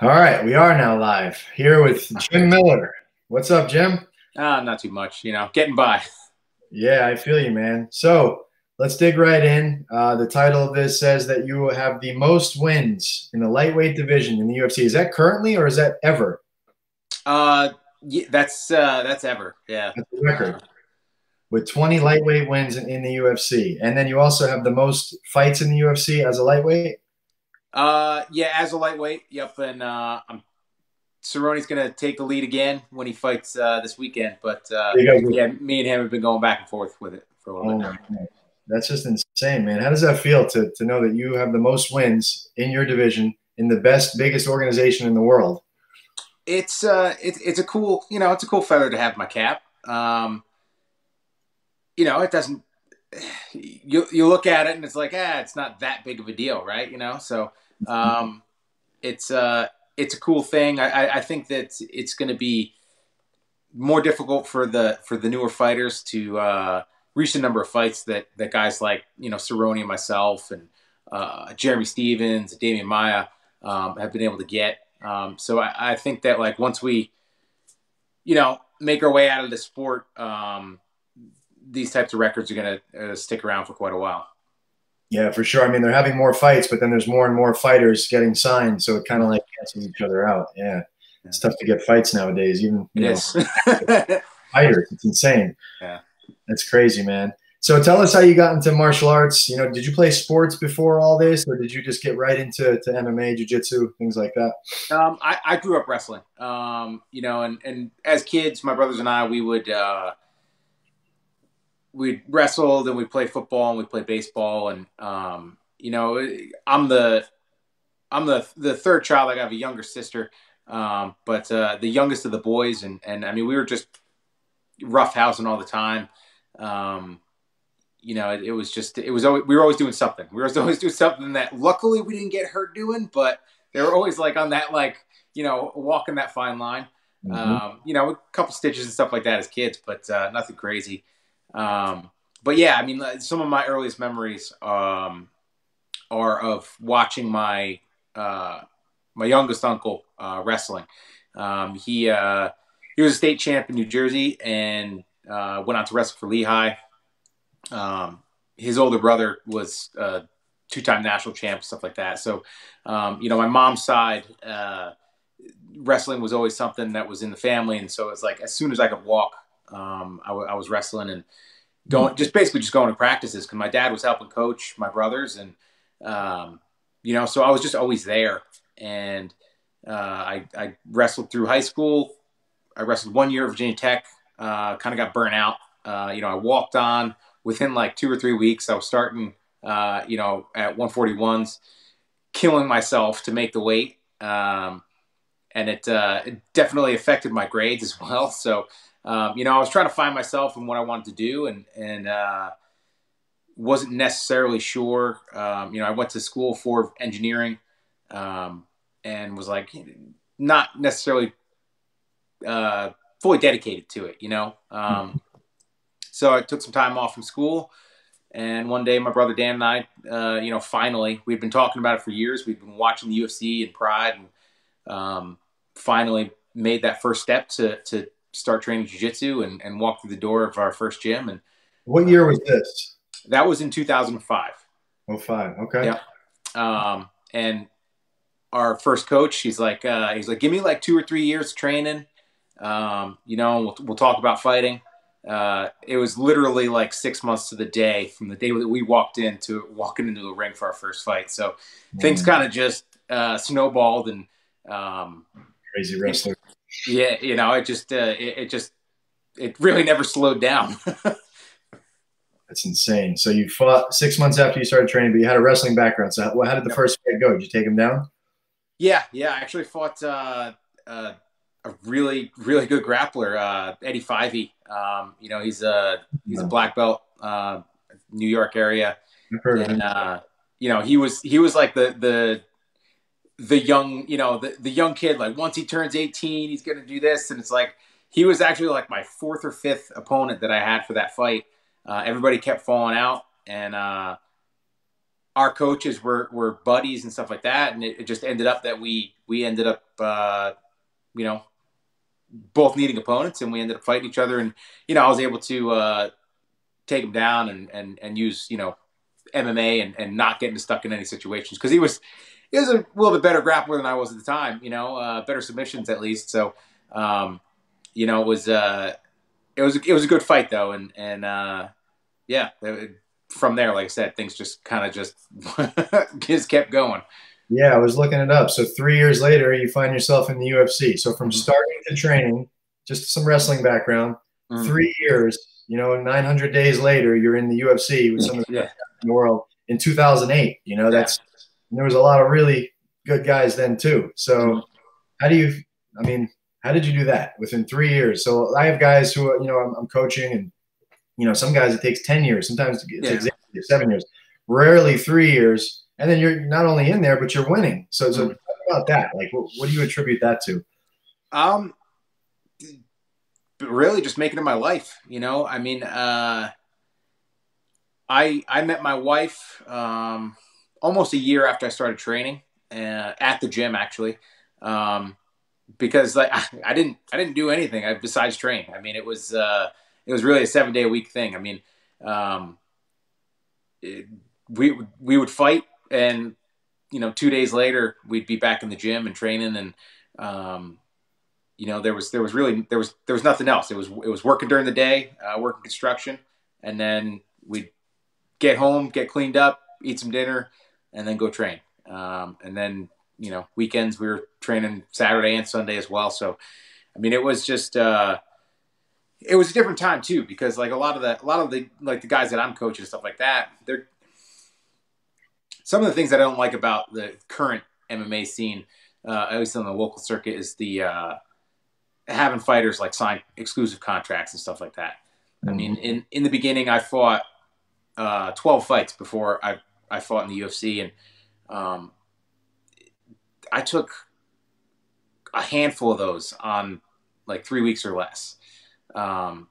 All right, we are now live here with Jim Miller. What's up, Jim? Not too much, getting by. Yeah, I feel you, man. So let's dig right in. The title of this says that you have the most wins in the lightweight division in the UFC. Is that currently or is that ever? Yeah, that's ever. Yeah. That's the record with 20 lightweight wins in the UFC. And then you also have the most fights in the UFC as a lightweight. Yeah, as a lightweight, yep, and Cerrone's gonna take the lead again when he fights this weekend. But You guys yeah, me and him have been going back and forth with it for a little oh bit my now. God. That's just insane, man. How does that feel to know that you have the most wins in your division in the best, biggest organization in the world? It's a cool it's a cool feather to have in my cap. It doesn't. You look at it and it's like it's not that big of a deal, right? So it's it's a cool thing. I think that it's going to be more difficult for the newer fighters to reach the number of fights that guys like Cerrone and myself and Jeremy Stevens, Damian Maya have been able to get. So I think that like once we make our way out of the sport, these types of records are going to stick around for quite a while. Yeah, for sure. I mean, they're having more fights, but then there's more and more fighters getting signed, so it kind of like cancels each other out. Yeah, it's tough to get fights nowadays. Even It is. fighters, it's insane. Yeah. That's crazy, man. So tell us how you got into martial arts. Did you play sports before all this, or did you just get right into MMA, jiu-jitsu, things like that? I grew up wrestling. And as kids, my brothers and I, we'd wrestle, then we'd play football and we'd play baseball. And I'm the third child. I have a younger sister, but the youngest of the boys. And I mean, we were just roughhousing all the time. It was always, we were always doing something. We were always doing something that luckily we didn't get hurt doing, but they were always like on that, like, walking that fine line. A couple stitches and stuff like that as kids, but nothing crazy. But yeah, I mean, some of my earliest memories are of watching my youngest uncle wrestling. He was a state champ in New Jersey and went on to wrestle for Lehigh. His older brother was two-time national champ, stuff like that. So, my mom's side, wrestling was always something that was in the family. And so it's like, as soon as I could walk, I was wrestling and going to practices because my dad was helping coach my brothers. And, so I was just always there. And I wrestled through high school. I wrestled 1 year at Virginia Tech, kind of got burnt out. I walked on within like 2 or 3 weeks. I was starting, at 141s, killing myself to make the weight. And it definitely affected my grades as well. So, I was trying to find myself and what I wanted to do and wasn't necessarily sure. I went to school for engineering and was like not necessarily fully dedicated to it, So I took some time off from school. And one day my brother Dan and I, finally, we'd been talking about it for years. We'd been watching the UFC and Pride and finally made that first step to start training jiu-jitsu and walk through the door of our first gym. And what year was this? That was in 2005. Oh, 05. Okay. Yeah. And our first coach, he's like, give me like 2 or 3 years of training. And we'll talk about fighting. It was literally like 6 months to the day from the day that we walked into the ring for our first fight. So things kind of just snowballed and crazy wrestler. Yeah, it really never slowed down. That's insane. So you fought 6 months after you started training, but you had a wrestling background. So how did the first fight go? Did you take him down? Yeah. I actually fought a really, really good grappler, Eddie Fivey. He's a black belt, New York area. I've heard of him. He was like the young, the young kid. Like once he turns 18, he's gonna do this, and it's like he was actually like my 4th or 5th opponent that I had for that fight. Everybody kept falling out, and our coaches were buddies and stuff like that, and it just ended up that we ended up you know, both needing opponents, and we ended up fighting each other, and I was able to take him down and use MMA and not getting stuck in any situations, because he was a little bit better grappler than I was at the time, better submissions at least. So it was a good fight though, and yeah, from there, like I said, things just kind of just kept going. Yeah, I was looking it up. So 3 years later, you find yourself in the UFC. So from starting to training, just some wrestling background, 3 years, 900 days later, you're in the UFC with some of the best guys in the world in 2008. There was a lot of really good guys then too. So how did you do that within 3 years? So I have guys who, I'm coaching, and, some guys it takes 10 years. Sometimes it takes 8 years, 7 years, rarely 3 years. And then you're not only in there, but you're winning. So talk about that. Like, what do you attribute that to? Really just making it my life. I met my wife almost a year after I started training at the gym, actually, because like I didn't do anything besides train. I mean, it was really a 7-day-a-week thing. I mean, we would fight, and 2 days later we'd be back in the gym and training, and there was nothing else. It was working during the day, working construction, and then we'd get home, get cleaned up, eat some dinner, and then go train. And then weekends we were training Saturday and Sunday as well. So I mean, it was just it was a different time too, because like a lot of the like the guys that I'm coaching and stuff like that, they're some of the things that I don't like about the current MMA scene, at least on the local circuit, is the having fighters like sign exclusive contracts and stuff like that. I mean, in the beginning, I fought 12 fights before I fought in the UFC, and I took a handful of those on like 3 weeks or less,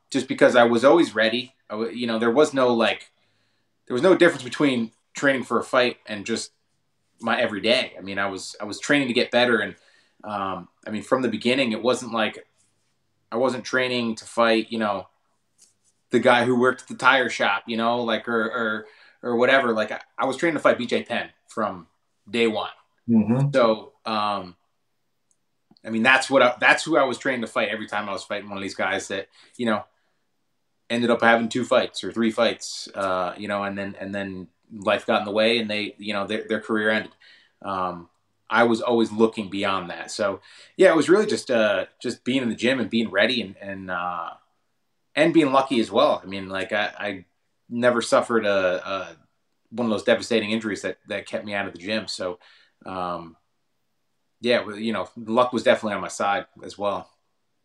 just because I was always ready. There was no difference between training for a fight and just my everyday. I mean, I was training to get better, and I mean, from the beginning, it wasn't like I wasn't training to fight, the guy who worked at the tire shop, or whatever. Like I was training to fight BJ Penn from day one. So, I mean, that's who I was training to fight every time I was fighting one of these guys that, ended up having 2 fights or 3 fights, and then life got in the way, and they, their career ended. I was always looking beyond that. So yeah, it was really just being in the gym and being ready, and being lucky as well. I mean, like I never suffered one of those devastating injuries that kept me out of the gym. So, yeah, luck was definitely on my side as well.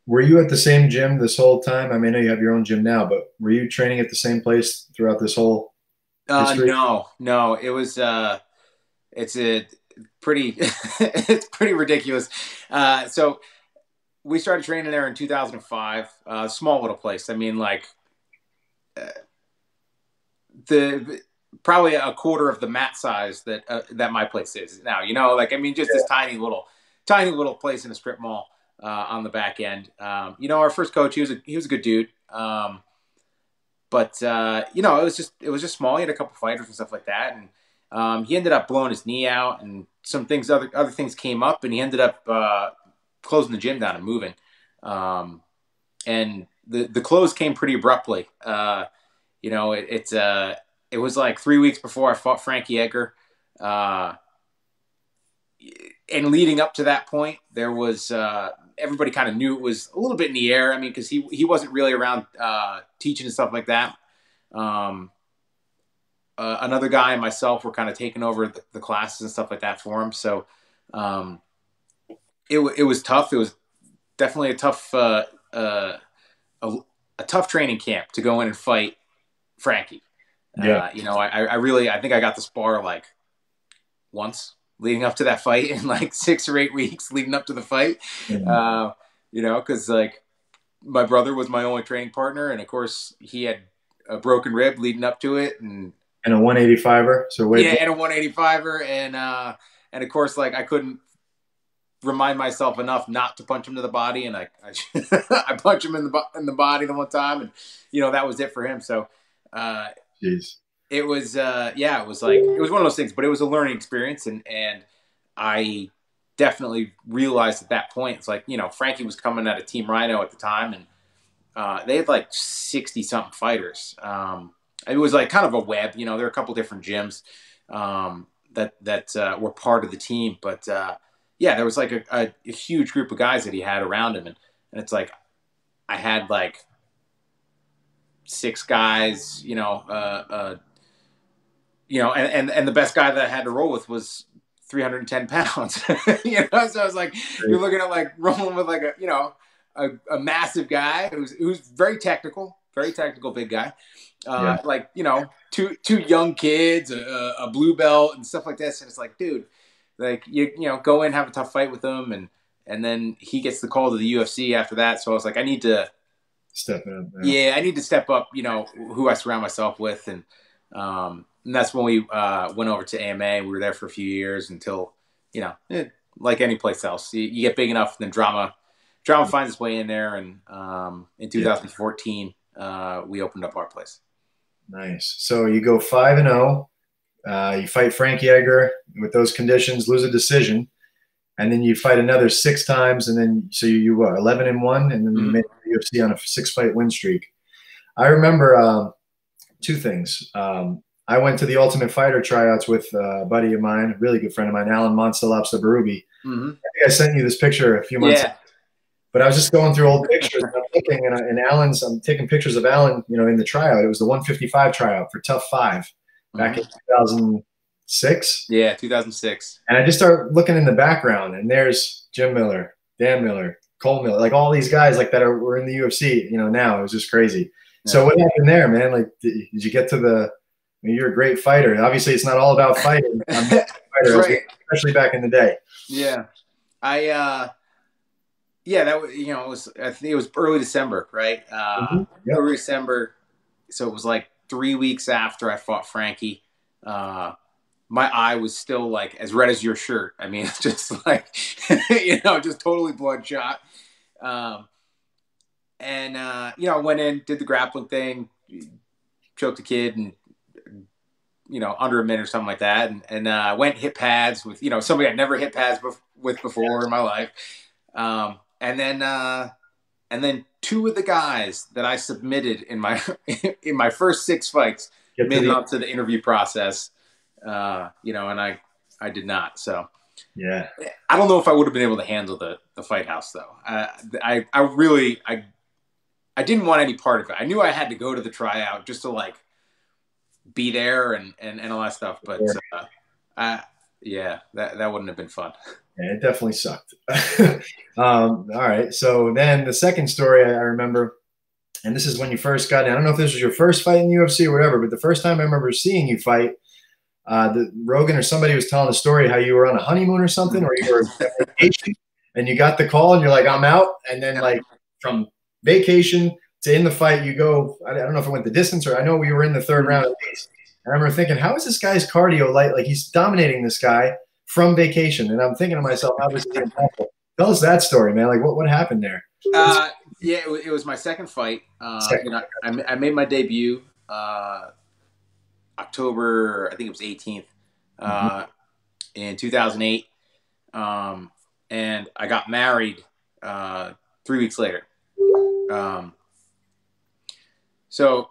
Were you at the same gym this whole time? I mean, I know you have your own gym now, but were you training at the same place throughout this whole history? No, it was, it's a pretty, it's pretty ridiculous. So we started training there in 2005, small little place. I mean, like, probably a quarter of the mat size that my place is now, I mean, just this tiny little place in a strip mall, on the back end. Our first coach, he was a good dude. But it was just small. He had a couple fighters and stuff like that. And, he ended up blowing his knee out, and some things, other things came up, and he ended up, closing the gym down and moving. And the close came pretty abruptly. It was like 3 weeks before I fought Frankie Edgar. And leading up to that point, there was, everybody kind of knew it was a little bit in the air. I mean, because he wasn't really around teaching and stuff like that. Another guy and myself were kind of taking over the classes and stuff like that for him. So it was tough. It was definitely a tough training camp to go in and fight Frankie. Yeah. I think I got to spar like once leading up to that fight, in like 6 or 8 weeks leading up to the fight. Because like my brother was my only training partner, and of course he had a broken rib leading up to it, and And a 185er. So wait. Yeah, and a 185er, and of course, like I couldn't remind myself enough not to punch him to the body, and I I punched him in the body the one time, and that was it for him. So, Jeez. it was yeah, it was like it was one of those things, but it was a learning experience, and I definitely realized at that point, it's like Frankie was coming out of Team Rhino at the time, and they had like 60 something fighters. It was like kind of a web, there were a couple different gyms that were part of the team, but yeah, there was like a huge group of guys that he had around him, and it's like I had like 6 guys, and the best guy that I had to roll with was 310 pounds. So I was like, you're looking at like rolling with like a massive guy who's very technical big guy. Like, two young kids, a blue belt and stuff like this. And it's like, dude, like you go in, have a tough fight with him. And then he gets the call to the UFC after that. So I was like, I need to step up. Yeah, I need to step up, who I surround myself with. And that's when we went over to AMA. We were there for a few years until, like any place else, you get big enough, and then drama finds its way in there. And in 2014, we opened up our place. Nice. So you go 5-0. You fight Frankie Edgar with those conditions, lose a decision, and then you fight another 6 times, and then so you were 11-1, and then you made the UFC on a 6-fight win streak. I remember 2 things. I went to the Ultimate Fighter tryouts with a buddy of mine, a really good friend of mine, Alan Monsalopsa Barubi. I think I sent you this picture a few months ago. But I was just going through old pictures, and I'm looking, and I'm taking pictures of Alan, in the tryout. It was the 155 tryout for Tough 5 back in 2006. Yeah, 2006. And I just start looking in the background, and there's Jim Miller, Dan Miller, Cole Miller, like all these guys like that were in the UFC. Now it was just crazy. Yeah. So what happened there, man? Like, did you get to the? I mean, you're a great fighter. Obviously, it's not all about fighting. I'm a fighter, right. Especially back in the day. Yeah, yeah, that was I think it was early December, right? Early December. So it was like 3 weeks after I fought Frankie. My eye was still like as red as your shirt. I mean, just like just totally bloodshot. And I went in, did the grappling thing, choked the kid, and under a minute or something like that, and went hit pads with somebody I'd never hit pads with before in my life. And then 2 of the guys that I submitted in my first 6 fights made it up to the interview process, and I did not. So yeah, I don't know if I would have been able to handle the fight house though. I didn't want any part of it. I knew I had to go to the tryout just to like be there and all that stuff, but yeah, that wouldn't have been fun. Yeah, it definitely sucked. All right. So then the second story I remember, and this is when you first got in. I don't know if this was your first fight in the UFC or whatever, but the first time I remember seeing you fight, Rogan or somebody was telling a story how you were on a honeymoon or something, or you were on vacation, and you got the call and you're like, I'm out. And then like from vacation to in the fight, you go, I don't know if it went the distance, or I know we were in the 3rd round at least. And I remember thinking, how is this guy's cardio light? Like he's dominating this guy from vacation. And I'm thinking to myself, how this is impossible. Tell us that story, man. Like what happened there? Yeah, it was my second fight. I made my debut October, I think it was 18th, in 2008. And I got married 3 weeks later. So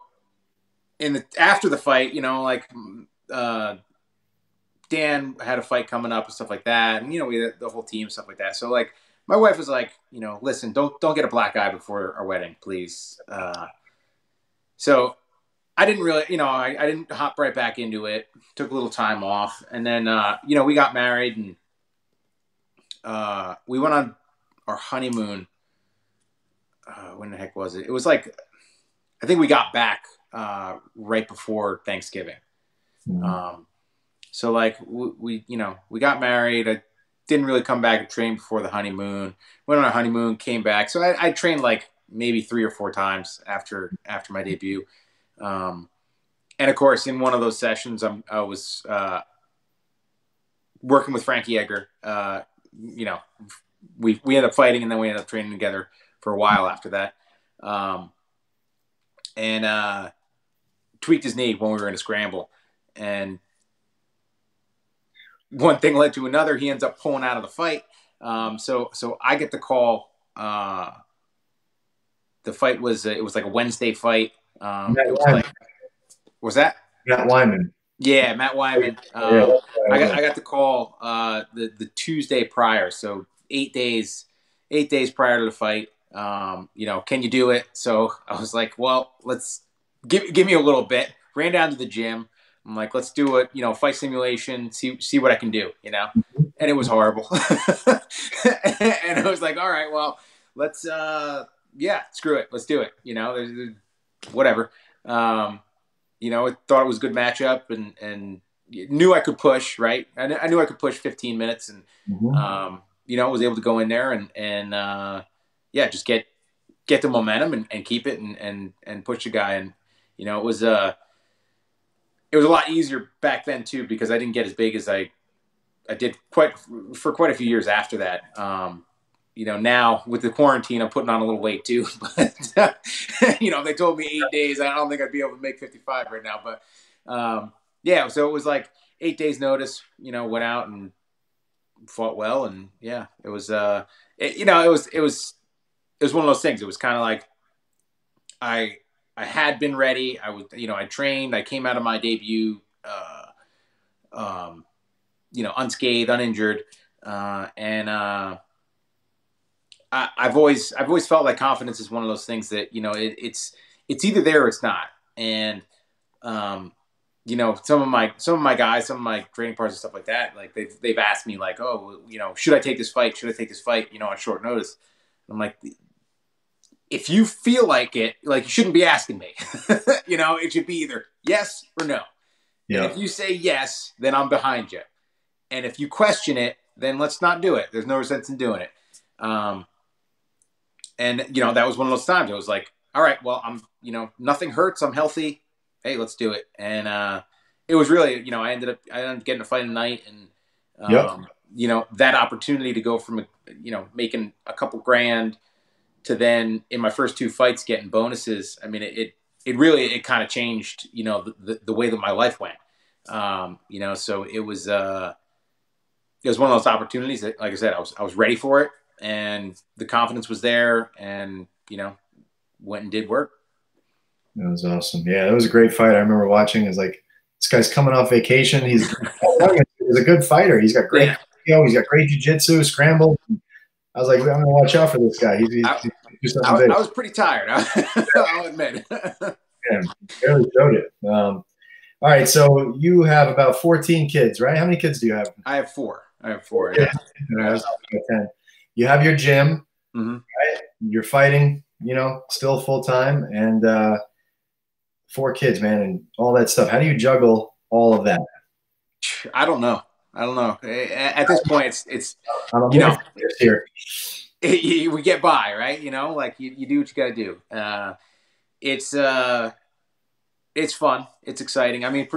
after the fight, Dan had a fight coming up and stuff like that. And, we had the whole team, stuff like that. So like my wife was like, listen, don't get a black eye before our wedding, please. So I didn't really, I didn't hop right back into it. Took a little time off. And then, we got married, and we went on our honeymoon. When the heck was it? It was like, I think we got back right before Thanksgiving. So like we got married. I didn't really come back and train before the honeymoon. Went on a honeymoon, came back. So I trained like maybe 3 or 4 times after my debut. And And of course, in one of those sessions, I was working with Frankie Edgar. You know, we ended up fighting, and then we ended up training together for a while after that. And tweaked his knee when we were in a scramble, and one thing led to another. He ends up pulling out of the fight. So I get the call. The fight was it was like a Wednesday fight. It was like, was that Matt Wyman? Yeah, Matt Wyman. Yeah, I got the call the Tuesday prior, so 8 days prior to the fight. You know, can you do it? So I was like, well, let's give me a little bit. Ran down to the gym. I'm like, let's do it. You know, fight simulation. See what I can do. You know, and it was horrible. And I was like, all right, well, let's yeah, screw it, let's do it. You know, there's whatever. You know, I thought it was a good matchup, and knew I could push. Right, I knew I could push 15 minutes, and you know, was able to go in there and yeah, just get the momentum and keep it and push the guy. And you know, it was a lot easier back then too, because I didn't get as big as I did for quite a few years after that. You know, now with the quarantine, I'm putting on a little weight too. But you know, if they told me 8 days, I don't think I'd be able to make 55 right now. But yeah, so it was like 8 days notice. You know, went out and fought well, and yeah, it was you know, it was one of those things. It was kind of like I had been ready. I was, you know, I trained. I came out of my debut, you know, unscathed, uninjured, and I've always felt like confidence is one of those things that, you know, it's either there or it's not. And you know, some of my guys, some of my training partners and stuff like that, like they've asked me like, oh, you know, should I take this fight? Should I take this fight? You know, on short notice. I'm like, if you feel like it, like, you shouldn't be asking me. You know, it should be either yes or no. Yeah. And if you say yes, then I'm behind you. And if you question it, then let's not do it. There's no sense in doing it. And you know, that was one of those times. I was like, all right, well, I'm, you know, nothing hurts. I'm healthy. Hey, let's do it. And it was really, you know, I ended up getting a fight tonight, and you know, that opportunity to go from, you know, making a couple grand to then in my first 2 fights getting bonuses. I mean, it really kind of changed, you know, the way that my life went. You know, so it was one of those opportunities that, like I said, I was ready for it, and the confidence was there, and you know, went and did work. That was awesome. Yeah, it was a great fight. I remember watching. It's like, this guy's coming off vacation. He's a good fighter. He's got great, you know, he's got great jiu-jitsu, scramble. I was like, I'm gonna watch out for this guy. I was pretty tired. I'll admit. Yeah, barely showed it. All right, so you have about 14 kids, right? How many kids do you have? I have 4. Yeah. I was 10. You have your gym, right? You're fighting, you know, still full time, and 4 kids, man, and all that stuff. How do you juggle all of that? I don't know. At this point, it's you know, here. We get by, right? You know, like you do what you got to do. It's fun. It's exciting. I mean,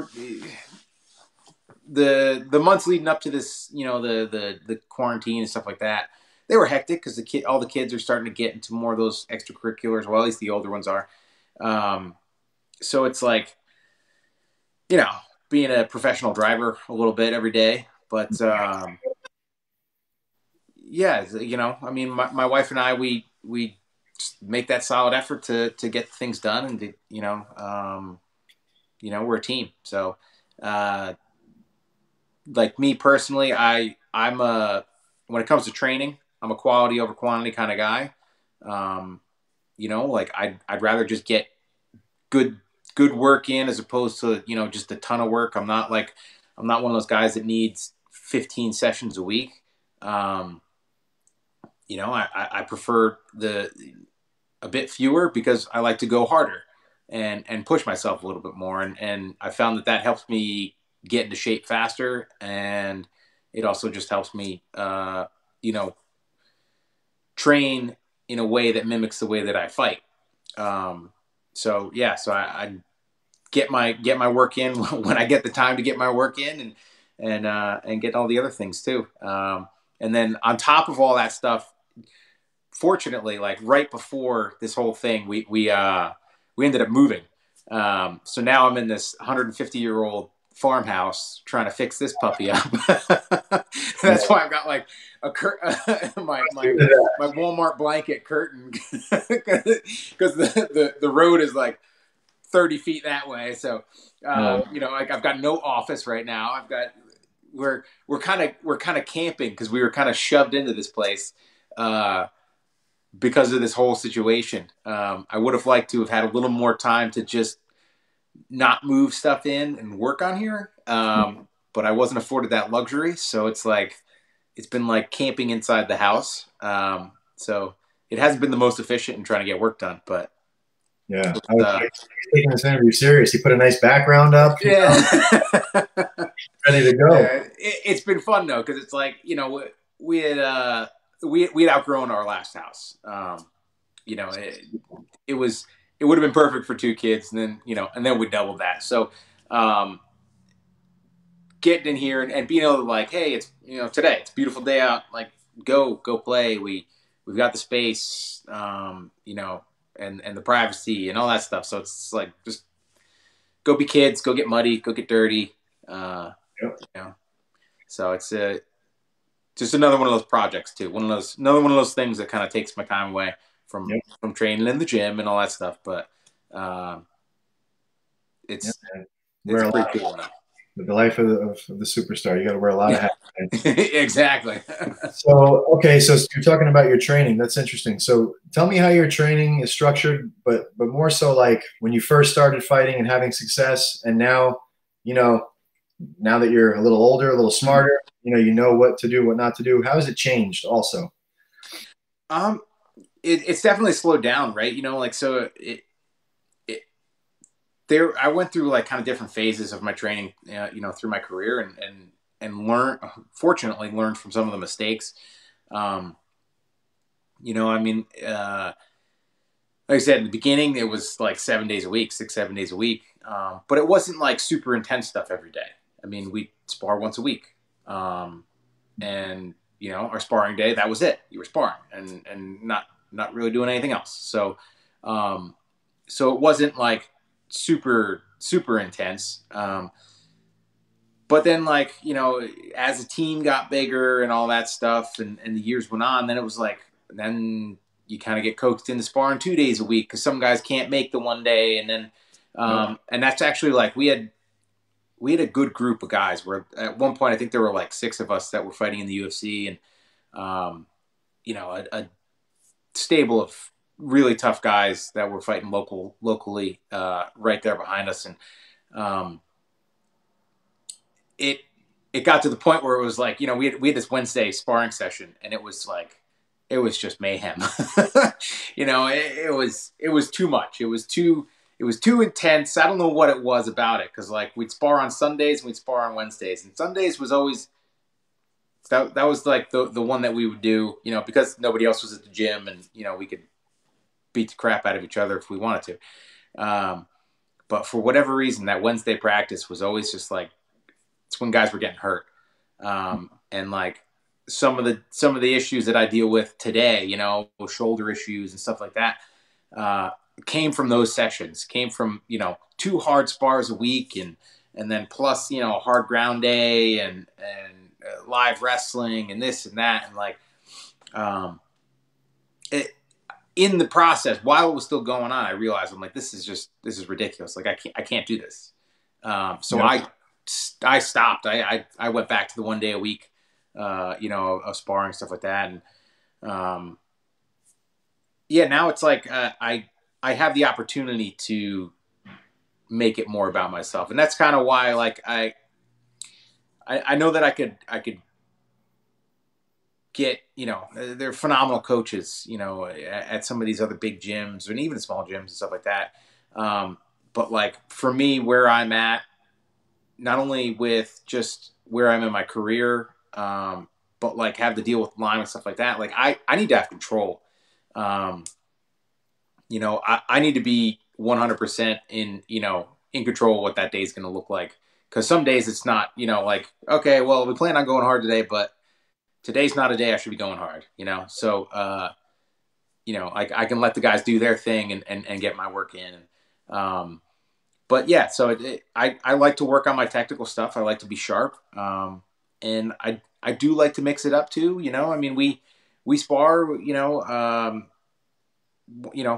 the months leading up to this, you know, the quarantine and stuff like that, they were hectic because all the kids are starting to get into more of those extracurriculars. Well, at least the older ones are. So it's like, you know, being a professional driver a little bit every day, but yeah, you know, I mean, my wife and I, we make that solid effort to get things done, and to, you know, we're a team. So, like me personally, I'm when it comes to training, I'm a quality over quantity kind of guy. You know, like I'd rather just get good work in, as opposed to, you know, just a ton of work. I'm not one of those guys that needs 15 sessions a week. You know, I prefer a bit fewer, because I like to go harder and push myself a little bit more. And I found that helps me get into shape faster. And it also just helps me, you know, train in a way that mimics the way that I fight. So yeah, so I get my work in when I get the time to get my work in, and get all the other things too. And then on top of all that stuff, fortunately, like right before this whole thing, we ended up moving. So now I'm in this 150-year-old farmhouse trying to fix this puppy up. That's why I've got like my Walmart blanket curtain because the road is like 30 feet that way. So like I've got no office right now. I've got we're kind of camping because we were kind of shoved into this place because of this whole situation. I would have liked to have had a little more time to just not move stuff in and work on here. But I wasn't afforded that luxury. So it's been like camping inside the house. So it hasn't been the most efficient in trying to get work done, but yeah, I was taking this interview serious. You put a nice background up. Yeah. Ready to go. Yeah, it's been fun though. Cause it's like, we had outgrown our last house. It would have been perfect for 2 kids, and then we doubled that. So, getting in here and being able to like, hey, it's today, it's a beautiful day out. Like, go play. We've got the space, and the privacy and all that stuff. So it's like just go be kids, go get muddy, go get dirty. So it's just another one of those projects too. Another one of those things that kind of takes my time away from training in the gym and all that stuff. But it's pretty cool now. The life of the superstar. You got to wear a lot of hats. Exactly. So you're talking about your training. That's interesting. So tell me how your training is structured, but more so like when you first started fighting and having success, and now, now that you're a little older, a little smarter, you know what to do, what not to do. How has it changed also? It's definitely slowed down, right? I went through like kind of different phases of my training, through my career, and fortunately learned from some of the mistakes. Like I said, in the beginning, it was like 7 days a week, 6-7 days a week. But it wasn't like super intense stuff every day. I mean, we spar once a week. And our sparring day, that was it. You were sparring and not really doing anything else. So it wasn't like super intense. But then like, as the team got bigger and all that stuff and the years went on, then it was like, then you kind of get coaxed into sparring 2 days a week because some guys can't make the one day. And then, and that's actually like, we had a good group of guys where at one point, I think there were like 6 of us that were fighting in the UFC, and, a stable of really tough guys that were fighting locally, right there behind us. And, it got to the point where it was like, we had this Wednesday sparring session, and it was just mayhem. It was too much. It was too intense. I don't know what it was about it. Cause like we'd spar on Sundays and we'd spar on Wednesdays, and Sundays was always, that was like the one that we would do, because nobody else was at the gym, and, we could beat the crap out of each other if we wanted to. But for whatever reason, that Wednesday practice was always just like, it's when guys were getting hurt. And like some of the issues that I deal with today, shoulder issues and stuff like that, came from those sessions, came from, 2 hard spars a week, and then plus, a hard ground day and live wrestling and this and that. And like, in the process, while it was still going on, I realized I'm like, this is ridiculous. Like I can't do this. So I stopped. I went back to the 1 day a week, of sparring, stuff like that. And, now it's like, I have the opportunity to make it more about myself. And that's kind of why, like, I know that I could get, they're phenomenal coaches, at some of these other big gyms and even small gyms and stuff like that. But like for me, where I'm at, not only with just where I'm in my career, but like have to deal with Lyme and stuff like that. Like I need to have control. I need to be 100% in in control of what that day is going to look like. Because some days it's not, like, okay, well, we plan on going hard today, but today's not a day I should be going hard, So, I can let the guys do their thing and get my work in. But yeah, so I like to work on my technical stuff. I like to be sharp. And I do like to mix it up too. I mean, we spar,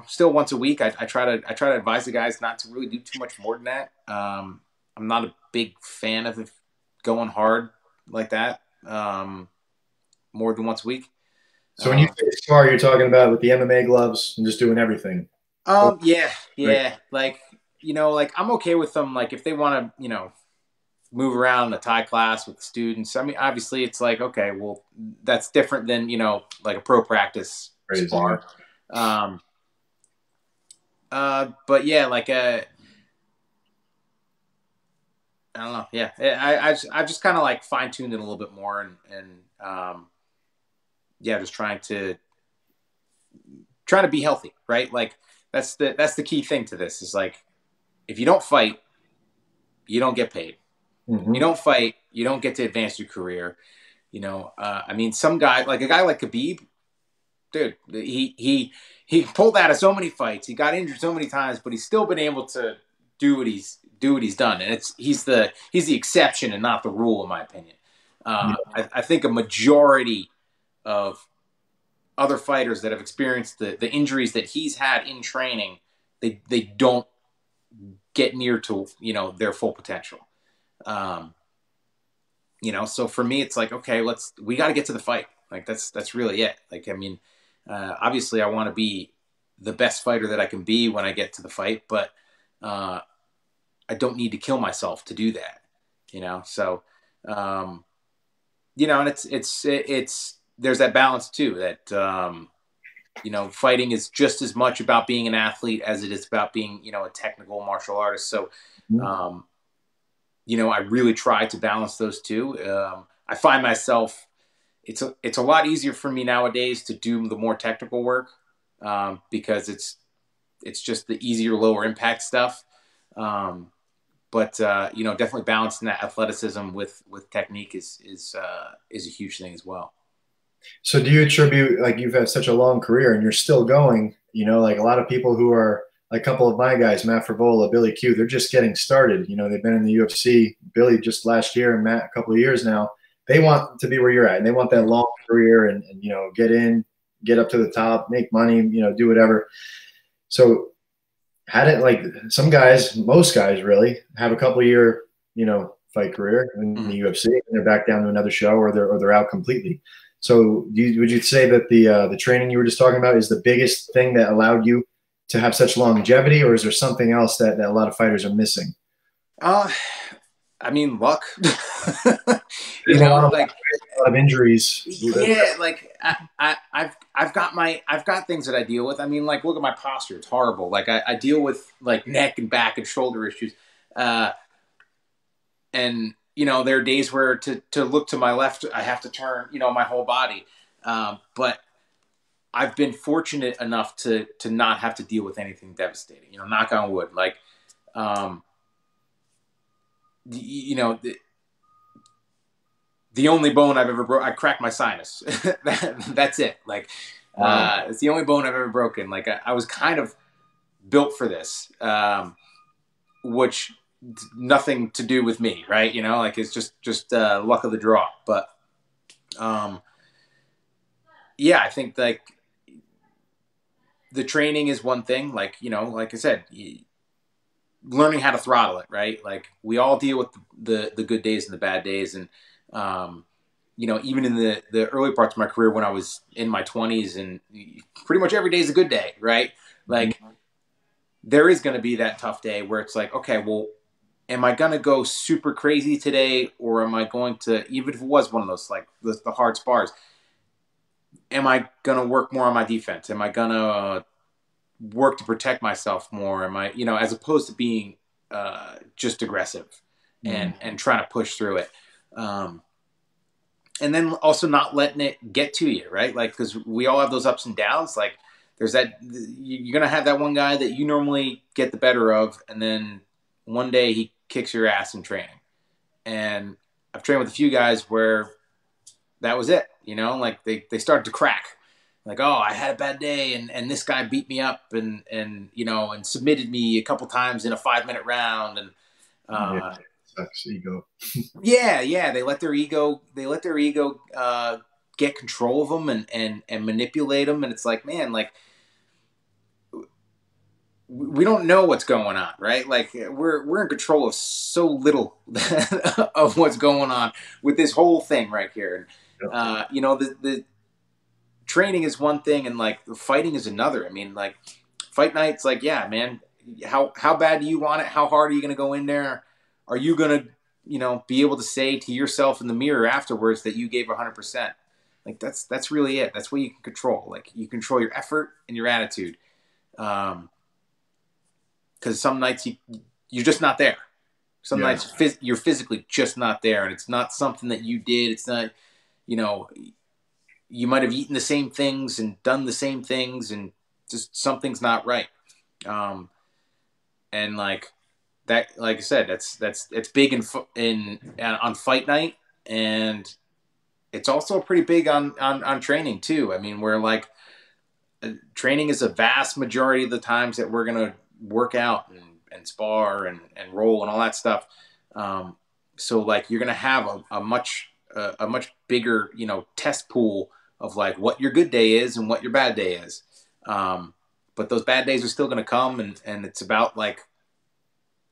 still once a week. I try to advise the guys not to really do too much more than that. I'm not a big fan of going hard like that. More than once a week. So when you say spar, you're talking about with the MMA gloves and just doing everything. Yeah. Right. Like, I'm okay with them. Like if they want to, move around the Thai class with the students. I mean, obviously it's like, okay, well that's different than, like a pro practice spar. But yeah, like, I don't know. Yeah. I just kind of like fine tuned it a little bit more and yeah, just trying to be healthy, right? Like that's the key thing to this is like, if you don't fight, you don't get paid. Mm-hmm. You don't fight, you don't get to advance your career. I mean, some guy, like a guy like Khabib, dude, he pulled out of so many fights. He got injured so many times, but he's still been able to do what he's done. And he's the exception and not the rule, in my opinion. I think a majority of other fighters that have experienced the injuries that he's had in training, they don't get near to, their full potential. So for me, it's like, okay, we got to get to the fight. Like that's really it. Like, I mean, obviously I want to be the best fighter that I can be when I get to the fight, but, I don't need to kill myself to do that, So, and it's there's that balance too, that, fighting is just as much about being an athlete as it is about being, a technical martial artist. So, I really try to balance those two. I find myself, it's a lot easier for me nowadays to do the more technical work, because it's just the easier, lower impact stuff. But definitely balancing that athleticism with technique is a huge thing as well. So do you attribute, like you've had such a long career and you're still going, like a lot of people who are like a couple of my guys, Matt Frivola, Billy Q, they're just getting started. They've been in the UFC, Billy just last year and Matt a couple of years now. They want to be where you're at and they want that long career and get in, get up to the top, make money, do whatever. So like some guys, most guys really have a couple of year, fight career in the UFC and they're back down to another show or they're out completely. So would you say that the training you were just talking about is the biggest thing that allowed you to have such longevity, or is there something else that a lot of fighters are missing? I mean, luck. Like a lot of injuries. Yeah, like I've got things that I deal with. I mean, like look at my posture; it's horrible. Like I deal with like neck and back and shoulder issues, and there are days where to look to my left, I have to turn my whole body. But I've been fortunate enough to not have to deal with anything devastating. Knock on wood. Like, the only bone I've ever broken, I cracked my sinus. That's it. Like, it's the only bone I've ever broken. Like, I was kind of built for this, which nothing to do with me, right? Like it's just luck of the draw. But, yeah, I think like the training is one thing. Like, like I said, learning how to throttle it, right? Like we all deal with the good days and the bad days. And, even in the early parts of my career when I was in my 20s and pretty much every day is a good day, right? Like there is going to be that tough day where it's like, okay, well, am I going to go super crazy today? Or am I going to, even if it was one of those, like the hard spars, am I going to work more on my defense? Am I going to work to protect myself more? Am I, as opposed to being just aggressive and trying to push through it. And then also not letting it get to you, right? Like, because we all have those ups and downs. Like, there's that, you're going to have that one guy that you normally get the better of, and then one day he kicks your ass in training. And I've trained with a few guys where that was it, you know, like they started to crack. Like, oh, I had a bad day and this guy beat me up and you know, and submitted me a couple times in a 5-minute round. And yeah, sucks ego. yeah, they let their ego get control of them and manipulate them. And it's like, man, like, we don't know what's going on, right? Like we're in control of so little of what's going on with this whole thing right here. You know, the training is one thing, and like the fighting is another. I mean, like fight nights, like, yeah, man, how bad do you want it? How hard are you going to go in there? Are you going to, you know, be able to say to yourself in the mirror afterwards that you gave 100%? Like that's really it. That's what you can control. Like you control your effort and your attitude. Because some nights you're just not there. Some nights you're physically just not there, and it's not something that you did. It's not, you know, you might have eaten the same things and done the same things, and just something's not right. And like that, like I said, it's big on fight night, and it's also pretty big on training too. I mean, where like training is a vast majority of the times that we're gonna work out and spar and roll and all that stuff. So like you're gonna have a much bigger, you know, test pool of like what your good day is and what your bad day is. But those bad days are still gonna come, and it's about like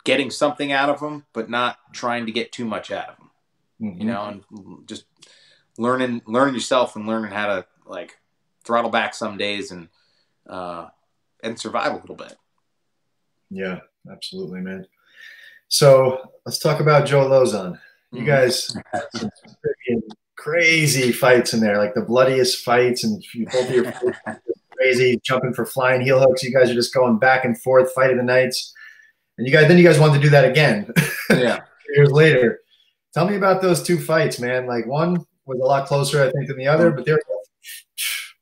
getting something out of them, but not trying to get too much out of them. Mm-hmm. You know, and just learning yourself and learning how to like throttle back some days and survive a little bit. Yeah, absolutely, man. So let's talk about Joe Lozon. You guys had some crazy fights in there, like the bloodiest fights, and both of your crazy jumping for flying heel hooks. You guys are just going back and forth, fight of the nights, and you guys wanted to do that again. Yeah, years later. Tell me about those two fights, man. Like one was a lot closer, I think, than the other, but they're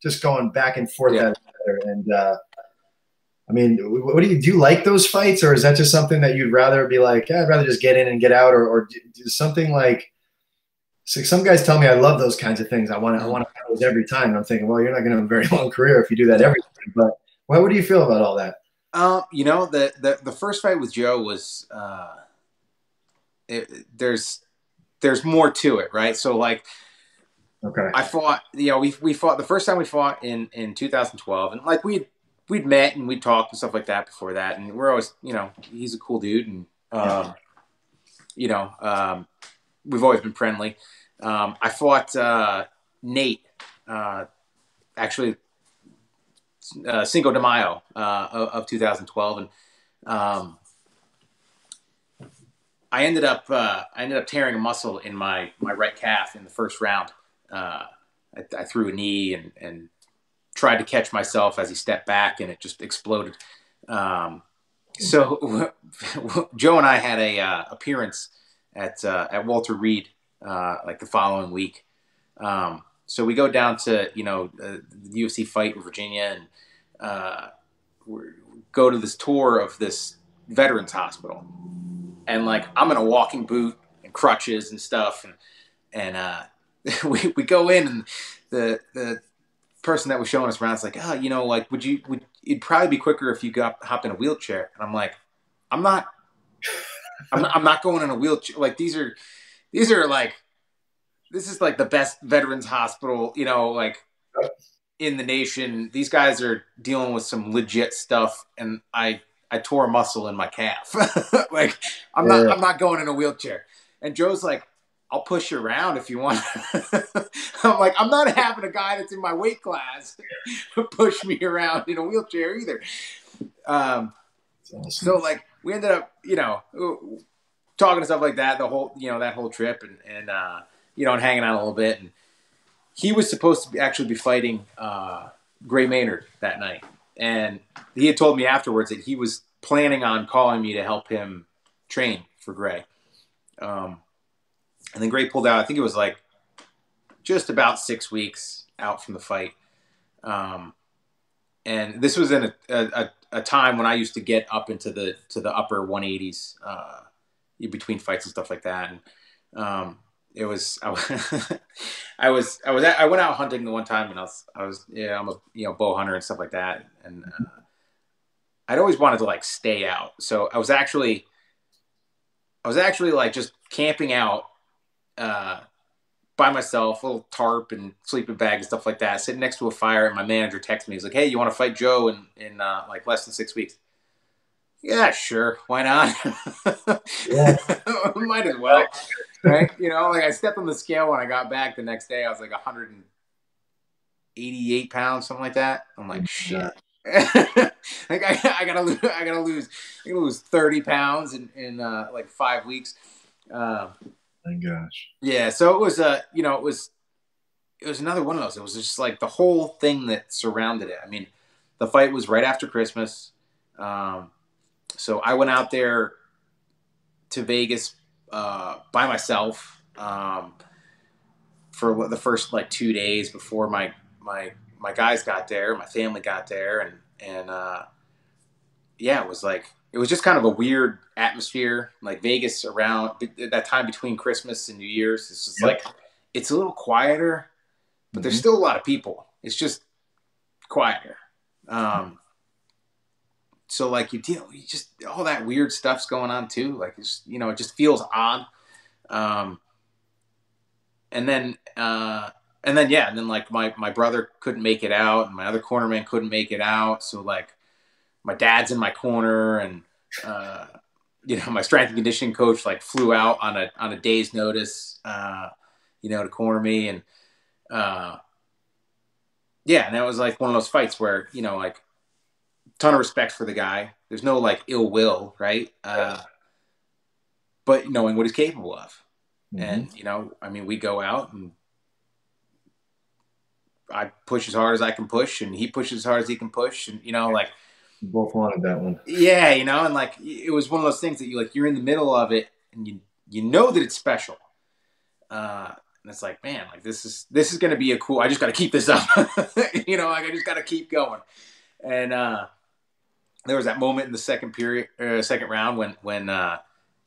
just going back and forth at each other. And I mean, what do you like those fights, or is that just something that you'd rather be like, yeah, I'd rather just get in and get out, or do something like? So some guys tell me I love those kinds of things. I want to have those every time. And I'm thinking, well, you're not going to have a very long career if you do that every time. But what do you feel about all that? You know, the first fight with Joe was there's more to it, right? So like, okay, I fought, you know, we fought the first time we fought in 2012, and like we'd met and we'd talked and stuff like that before that, and we're always, you know, he's a cool dude, and you know, we've always been friendly. I fought Nate, actually, Cinco de Mayo of 2012, and I ended up tearing a muscle in my right calf in the first round. I threw a knee and tried to catch myself as he stepped back, and it just exploded. So Joe and I had a appearance at Walter Reed like the following week. So we go down to, you know, the UFC fight in Virginia, and we go to this tour of this veterans hospital. And like I'm in a walking boot and crutches and stuff, and we go in, and the person that was showing us around is like, oh, you know, like it'd probably be quicker if you hop in a wheelchair. And I'm like, I'm not going in a wheelchair. Like these are like, this is like the best veterans hospital, you know, like in the nation. These guys are dealing with some legit stuff, and I tore a muscle in my calf. Like I'm not going in a wheelchair. And Joe's like, I'll push you around if you want. I'm like, I'm not having a guy that's in my weight class push me around in a wheelchair either. Awesome. So like we ended up, you know, talking and stuff like that, the whole, you know, that whole trip, and you know, and hanging out a little bit. And he was supposed to actually be fighting Gray Maynard that night. And he had told me afterwards that he was planning on calling me to help him train for Gray. And then Gray pulled out. I think it was like just about 6 weeks out from the fight. and this was in a time when I used to get up into the upper 180s between fights and stuff like that. And it was I went out hunting the one time, and I'm a bow hunter and stuff like that, and I'd always wanted to like stay out. So I was actually like just camping out by myself, a little tarp and sleeping bag and stuff like that, sitting next to a fire. And my manager texted me. He's like, "Hey, you want to fight Joe in like less than 6 weeks?" Yeah, sure. Why not? Yeah. Might as well. Right? Like I stepped on the scale when I got back the next day. I was like 188 pounds, something like that. I'm like, shit. Like I gotta lose 30 pounds in like 5 weeks. My gosh. Yeah, so it was it was another one of those. It was just like the whole thing that surrounded it. I mean, the fight was right after Christmas. So I went out there to Vegas by myself for the first like 2 days before my guys got there, my family got there, and yeah, it was just kind of a weird atmosphere, like Vegas around that time between Christmas and New Year's. It's just like, it's a little quieter, but there's still a lot of people. It's just quieter. So like you just all that weird stuff's going on too. Like it's, it just feels odd. And then like my brother couldn't make it out, and my other cornerman couldn't make it out. So like my dad's in my corner, and my strength and conditioning coach like flew out on a day's notice, to corner me, and and that was like one of those fights where like ton of respect for the guy. There's no like ill will, right? But knowing what he's capable of. And, I mean, we go out and I push as hard as I can push, and he pushes as hard as he can push. And, like, we both wanted that one. Yeah. And like, it was one of those things that you're in the middle of it, and you know that it's special. And it's like, man, like this is going to be I just got to keep this up. Like I just got to keep going. And, there was that moment in the second round when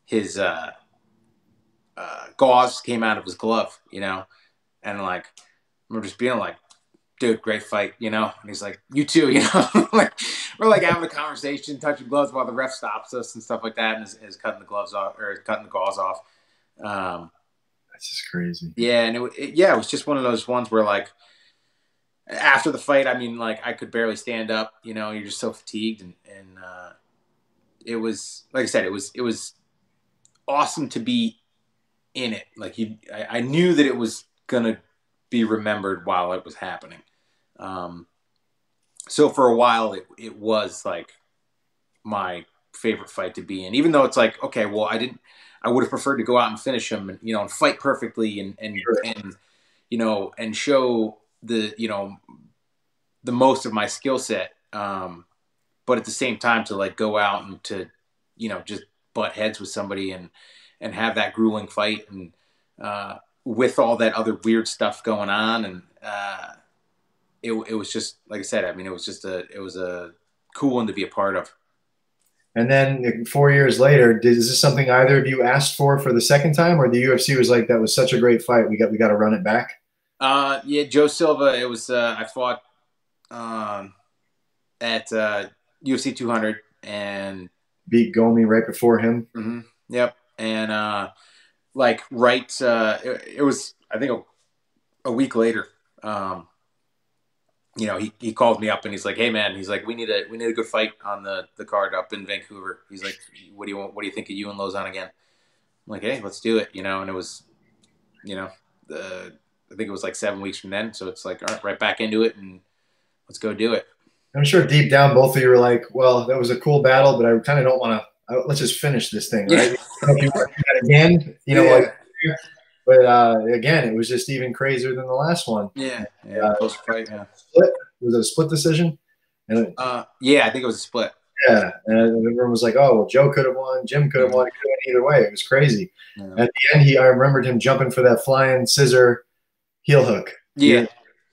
his, gauze came out of his glove, and like, I'm just being like, dude, great fight, and he's like, you too, like we're like having a conversation, touching gloves while the ref stops us and stuff like that, and is cutting the gloves off or cutting the gauze off. That's just crazy. Yeah, and it was just one of those ones where like after the fight, I mean, like I could barely stand up, you're just so fatigued, and it was, like I said, it was awesome to be in it. Like I knew that it was gonna be remembered while it was happening. So for a while, it was like my favorite fight to be in, even though it's like, okay, well, I would have preferred to go out and finish him, and and fight perfectly, and show the the most of my skill set. But at the same time, to like go out and to just butt heads with somebody and have that grueling fight, and with all that other weird stuff going on, and it was just, like I said, I mean, it was a cool one to be a part of. And then 4 years later, is this something either of you asked for the second time, or the UFC was like, that was such a great fight, we got to run it back? Yeah, Joe Silva. It was I fought at UFC 200 and beat Gomi right before him. Mm-hmm. Yep, and like right, it was, I think a week later. He called me up and he's like, "Hey man," he's like, "We need a good fight on the card up in Vancouver." He's like, "What do you want? What do you think of you and Lozon again?" I'm like, "Hey, let's do it." And it was, I think it was like 7 weeks from then. So it's like, all right back into it, and let's go do it. I'm sure deep down, both of you were like, well, that was a cool battle, but I kind of don't want to, let's just finish this thing, right? If you want to do that again, but again, it was just even crazier than the last one. Yeah. Close fight, yeah. Split? Was it a split decision? And yeah, I think it was a split. Yeah, and everyone was like, "Oh, well, Joe could have won, Jim could have won. It could have won either way." It was crazy. Yeah. At the end, I remembered him jumping for that flying scissor heel hook. Yeah,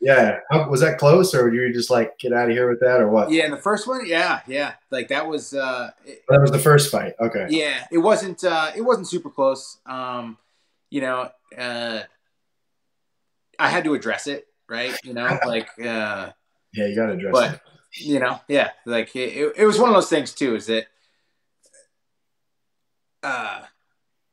Yeah. Was that close, or were you just like, get out of here with that, or what? Yeah, in the first one, yeah, like that was That was the first fight. Okay. yeah, it wasn't super close. You know, I had to address it, right? Like Yeah, you got to address but it. yeah, like it was one of those things too. Is that uh,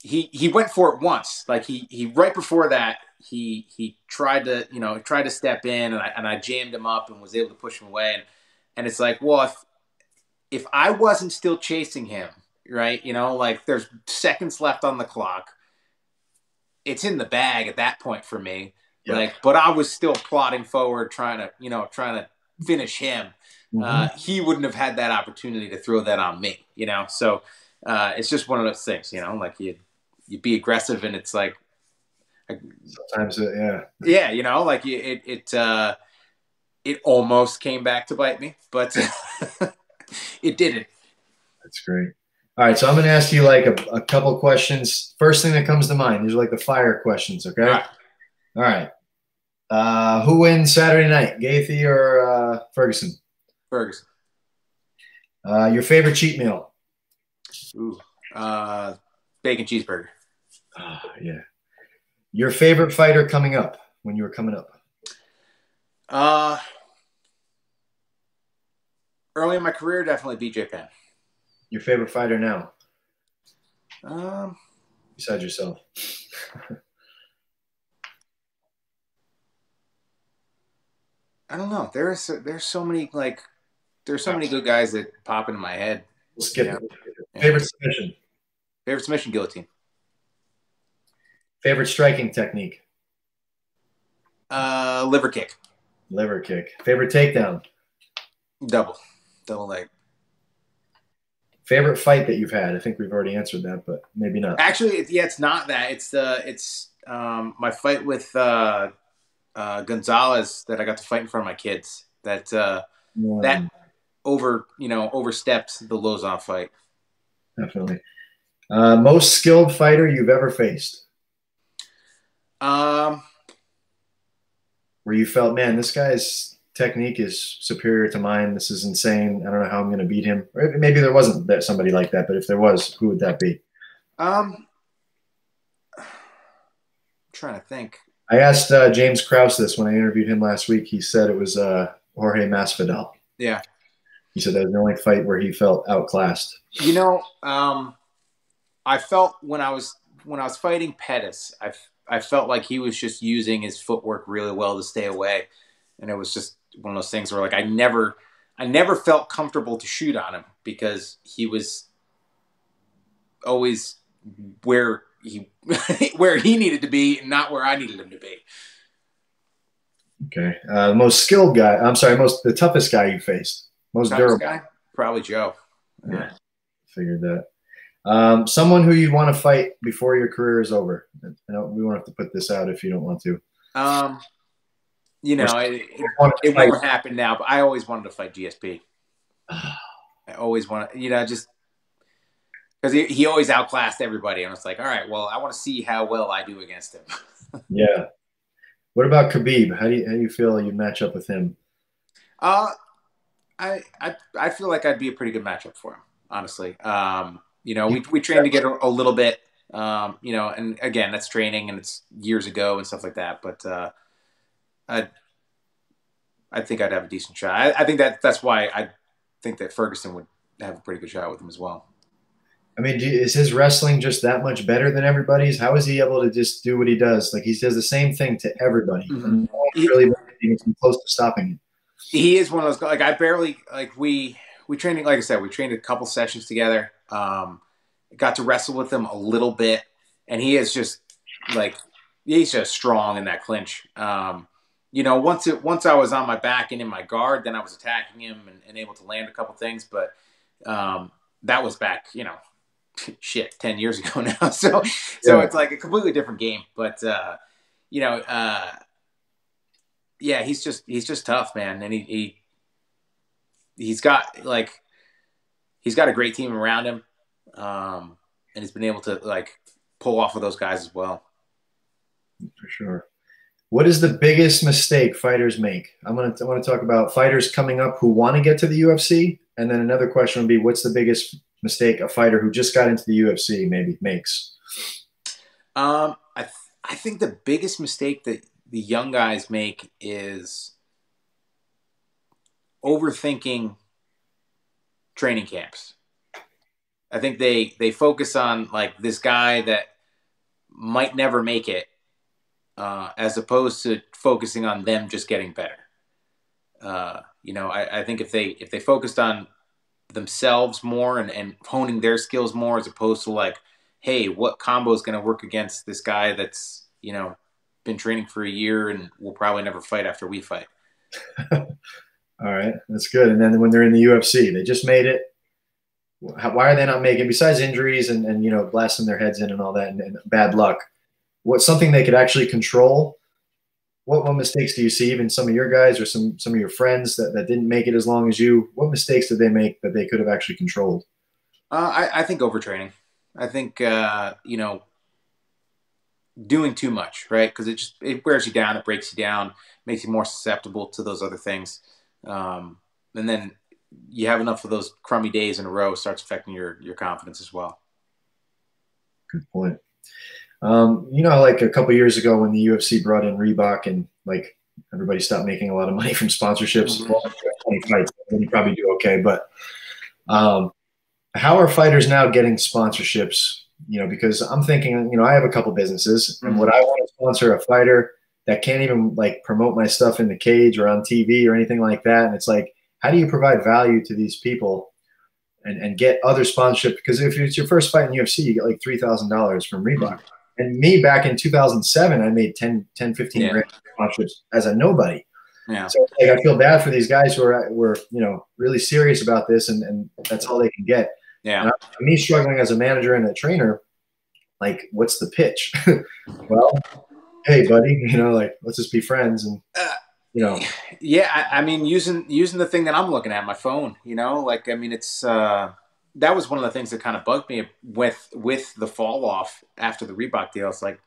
he went for it once. Like he right before that he tried to tried to step in, and I jammed him up and was able to push him away. And it's like, well, if I wasn't still chasing him, right? Like there's seconds left on the clock. It's in the bag at that point for me. Yeah. Like, but I was still plodding forward, trying to finish him. He wouldn't have had that opportunity to throw that on me. So it's just one of those things. Like you be aggressive, and it's like Sometimes, yeah. yeah, like it almost came back to bite me, but it didn't. That's great. All right, so I'm going to ask you like a couple questions. First thing that comes to mind. These are like the fire questions. Okay. All right. All right. Who wins Saturday night, Gaethje or Ferguson? Ferguson. Your favorite cheat meal? Ooh. Bacon cheeseburger. Yeah. Your favorite fighter coming up when you were coming up? Early in my career, definitely BJ Penn. Your favorite fighter now? Um, Besides yourself? I don't know. There's so many there's so many good guys that pop into my head. We'll skip it. Favorite submission? Favorite submission, guillotine. Favorite striking technique? Liver kick. Liver kick. Favorite takedown? Double leg. Favorite fight that you've had? I think we've already answered that, but maybe not. Actually, it's not that. It's my fight with Gonzalez that I got to fight in front of my kids. That overstepped the Lozon fight. Definitely. Most skilled fighter you've ever faced? Where you felt, man, this guy's technique is superior to mine. This is insane. I don't know how I'm going to beat him. Or maybe there wasn't somebody like that, but if there was, who would that be? I'm trying to think. I asked James Krause this when I interviewed him last week. He said it was Jorge Masvidal. Yeah. He said that was the only fight where he felt outclassed. I felt when I was fighting Pettis, I felt like he was just using his footwork really well to stay away, and it was just one of those things where like I never felt comfortable to shoot on him because he was always where he needed to be, and not where I needed him to be. Okay, the most skilled guy. I'm sorry, the toughest guy you faced. Most durable guy, probably Joe. Yeah, figured that. Someone who you want to fight before your career is over. We won't have to put this out if you don't want to. It won't happen now, but I always wanted to fight GSP. I always wanted, just because he always outclassed everybody. And it's like, all right, well, I want to see how well I do against him. Yeah. What about Khabib? How do you feel you match up with him? I feel like I'd be a pretty good matchup for him, honestly. We trained together a little bit, and again, that's training and it's years ago and stuff like that. But I think I'd have a decent shot. I think that's why I think that Ferguson would have a pretty good shot with him as well. I mean, is his wrestling just that much better than everybody's? How is he able to just do what he does? Like, he does the same thing to everybody. Mm-hmm. And no one's really even close to stopping him. He is one of those, like, I barely, like, we trained, like I said, we trained a couple sessions together. Got to wrestle with him a little bit. And he is just, like, he's just strong in that clinch. Once I was on my back and in my guard, then I was attacking him and able to land a couple things. But that was back, 10 years ago now. So it's like a completely different game. But yeah, he's just tough, man. And he's got a great team around him. And he's been able to like pull off of those guys as well. For sure. What is the biggest mistake fighters make? I want to talk about fighters coming up who want to get to the UFC, and then another question would be, what's the biggest mistake a fighter who just got into the UFC maybe makes? I think the biggest mistake that the young guys make is overthinking training camps. I think they focus on like this guy that might never make it, as opposed to focusing on them just getting better. I think if they focused on themselves more and honing their skills more, as opposed to like, hey, what combo is going to work against this guy that's been training for a year and will probably never fight after we fight. All right, that's good. And then when they're in the UFC, they just made it. Why are they not making, besides injuries and blasting their heads in and all that and bad luck? What's something they could actually control? What mistakes do you see, even some of your guys or some of your friends that didn't make it as long as you? What mistakes did they make that they could have actually controlled? I think overtraining. I think doing too much, right? Because it wears you down, it breaks you down, makes you more susceptible to those other things, and then you have enough of those crummy days in a row, starts affecting your confidence as well. Good point. Like a couple years ago when the UFC brought in Reebok and like everybody stopped making a lot of money from sponsorships. Mm-hmm. Well, 20 fights, then you probably do okay. But how are fighters now getting sponsorships? Because I'm thinking, I have a couple businesses, and would I want to sponsor a fighter that can't even like promote my stuff in the cage or on TV or anything like that? And it's like, how do you provide value to these people and get other sponsorship? Because if it's your first fight in UFC, you get like $3,000 from Reebok. And me back in 2007, I made 10, 15 grand sponsorships as a nobody. Yeah. So like, I feel bad for these guys who were really serious about this, and that's all they can get. Yeah. Me struggling as a manager and a trainer, like, what's the pitch? Well, hey, buddy, like, let's just be friends and Yeah, I mean, using the thing that I'm looking at, my phone, I mean, it's that was one of the things that kind of bugged me with the fall off after the Reebok deal. It's like,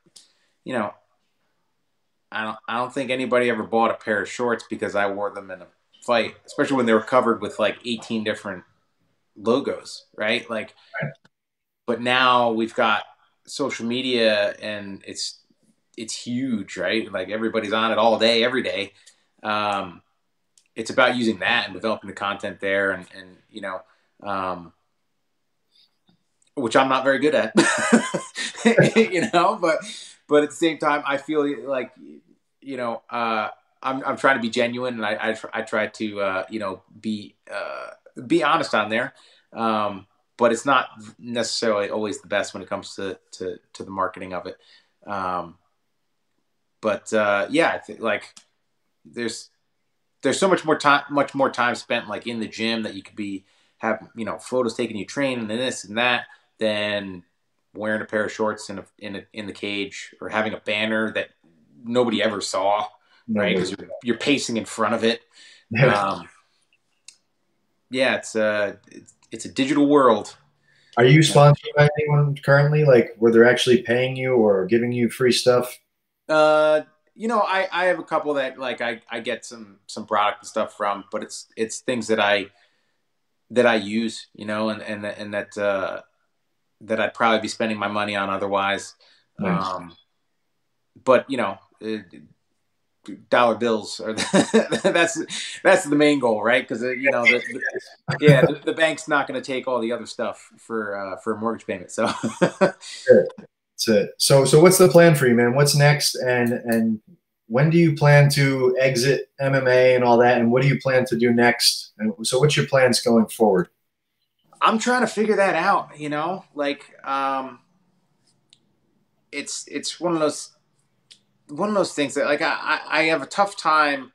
I don't think anybody ever bought a pair of shorts because I wore them in a fight, especially when they were covered with like 18 different logos, right? Like, but now we've got social media and it's huge, right? Like everybody's on it all day, every day. It's about using that and developing the content there, and which I'm not very good at, but at the same time, I feel like, I'm trying to be genuine, and I try to, be honest on there. But it's not necessarily always the best when it comes to the marketing of it. I think like there's so much more time spent like in the gym that you could have photos taking you training and this and that than wearing a pair of shorts in the cage or having a banner that nobody ever saw, right? Because you're pacing in front of it. It's a digital world. Are you sponsored by anyone currently? Like, where they're actually paying you or giving you free stuff? I have a couple that like I get some product and stuff from, but it's things that I use, and that I'd probably be spending my money on otherwise. Nice. But dollar bills are that's the main goal, right? Because the bank's not going to take all the other stuff for a mortgage payment. So that's it. So what's the plan for you, man? What's next, and when do you plan to exit MMA and all that, and what do you plan to do next? And so what's your plans going forward? I'm trying to figure that out. It's one of those things that like I have a tough time.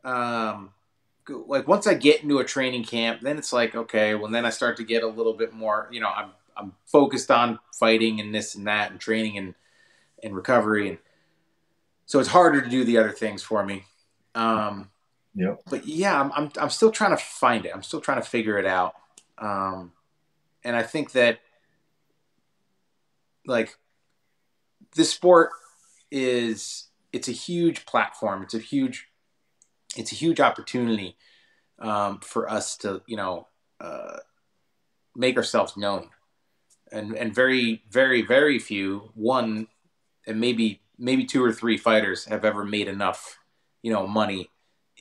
Like once I get into a training camp, then it's like, okay, well then I start to get a little bit more, I'm focused on fighting and this and that and training and recovery. And so it's harder to do the other things for me. But yeah, I'm still trying to find it. I'm still trying to figure it out. And I think that like this sport is it's a huge platform. It's a huge opportunity for us to, make ourselves known. And very, very, very few, one and maybe two or three fighters have ever made enough, money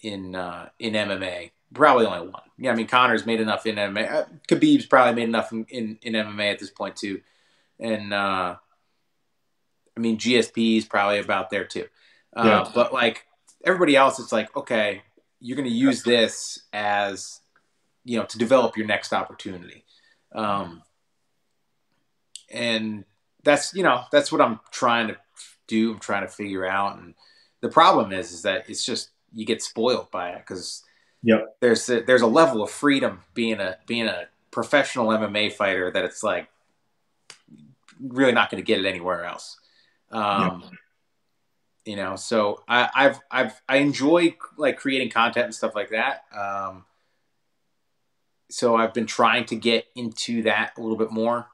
in MMA. Probably only one. Yeah, I mean Connor's made enough in MMA. Khabib's probably made enough in MMA at this point too, and I mean GSP's probably about there too. Yeah. But like everybody else, it's like, okay, you're going to use this as to develop your next opportunity, and that's what I'm trying to do. I'm trying to figure out, and the problem is that it's just you get spoiled by it because Yep. there's a level of freedom being a professional MMA fighter that it's like really not going to get it anywhere else. Yep. So I enjoy like creating content and stuff like that. So I've been trying to get into that a little bit more.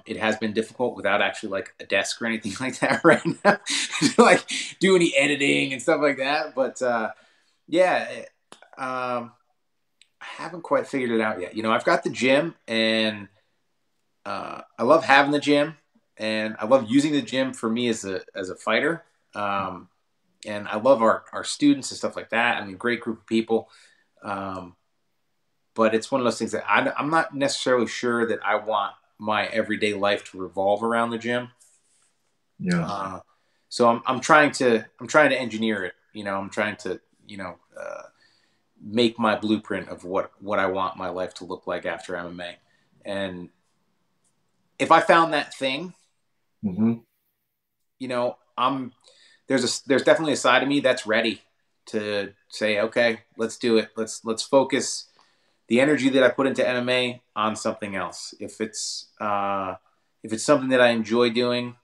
It has been difficult without actually like a desk or anything like that right now, to like do any editing and stuff like that. But yeah, I haven't quite figured it out yet. I've got the gym, and I love having the gym, and I love using the gym for me as a fighter. And I love our students and stuff like that. I mean, great group of people. But it's one of those things that I'm not necessarily sure that I want my everyday life to revolve around the gym. Yeah. So I'm trying to engineer it. I'm trying to make my blueprint of what I want my life to look like after MMA. And if I found that thing, Mm-hmm. There's definitely a side of me that's ready to say, okay, let's do it. Let's focus the energy that I put into MMA on something else. If it's something that I enjoy doing,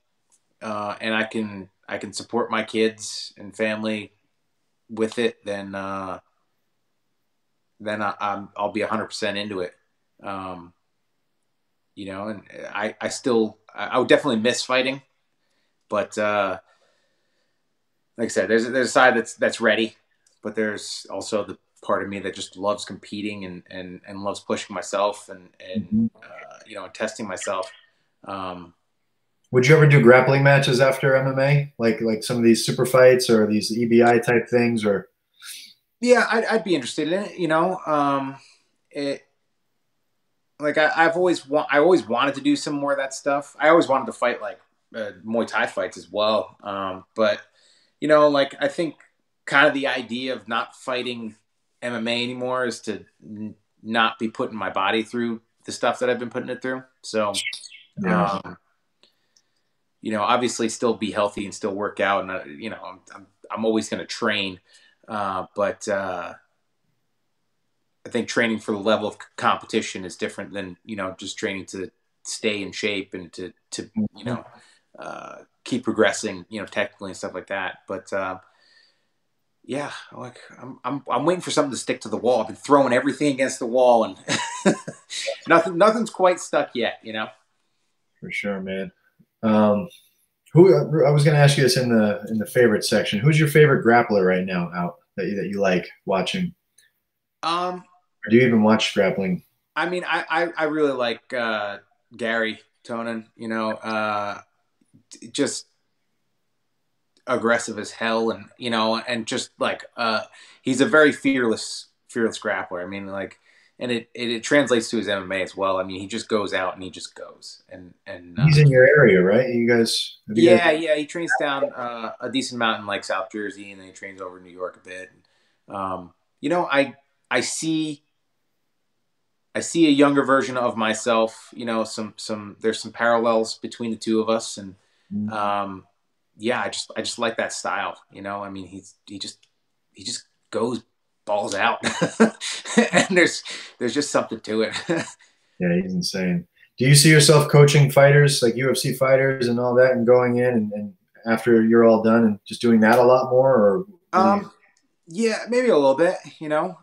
and I can support my kids and family with it, then I'll be 100% into it. And I would definitely miss fighting, but like I said, there's a side that's ready, but there's also the part of me that just loves competing and loves pushing myself and Mm-hmm. and testing myself. Would you ever do grappling matches after MMA, like some of these super fights or these EBI type things, or? Yeah, I'd be interested in it. It like I always wanted to do some more of that stuff. I always wanted to fight like Muay Thai fights as well. But like I think kind of the idea of not fighting MMA anymore is to not be putting my body through the stuff that I've been putting it through. So, Yeah. obviously still be healthy and still work out. And, I'm always going to train. But I think training for the level of competition is different than, just training to stay in shape and to keep progressing, technically and stuff like that. But, yeah, like I'm waiting for something to stick to the wall. I've been throwing everything against the wall, and nothing's quite stuck yet. For sure, man. Who I was going to ask you this in the favorite section. Who's your favorite grappler right now out that you like watching? Or do you even watch grappling? I mean, I really like Gary Tonin. Just aggressive as hell, and and just like he's a very fearless grappler. I mean, like, and it translates to his MMA as well. I mean, he just goes out and he just goes, and He's in your area, right? You guys? Yeah, he trains down a decent amount in like South Jersey, and then he trains over in New York a bit. I see a younger version of myself. There's some parallels between the two of us, and yeah, I just like that style. I mean, he just goes balls out, and there's just something to it. Yeah, he's insane. Do you see yourself coaching fighters, like UFC fighters and all that, and going in and after you're all done and just doing that a lot more, or? Yeah, maybe a little bit. Knowledge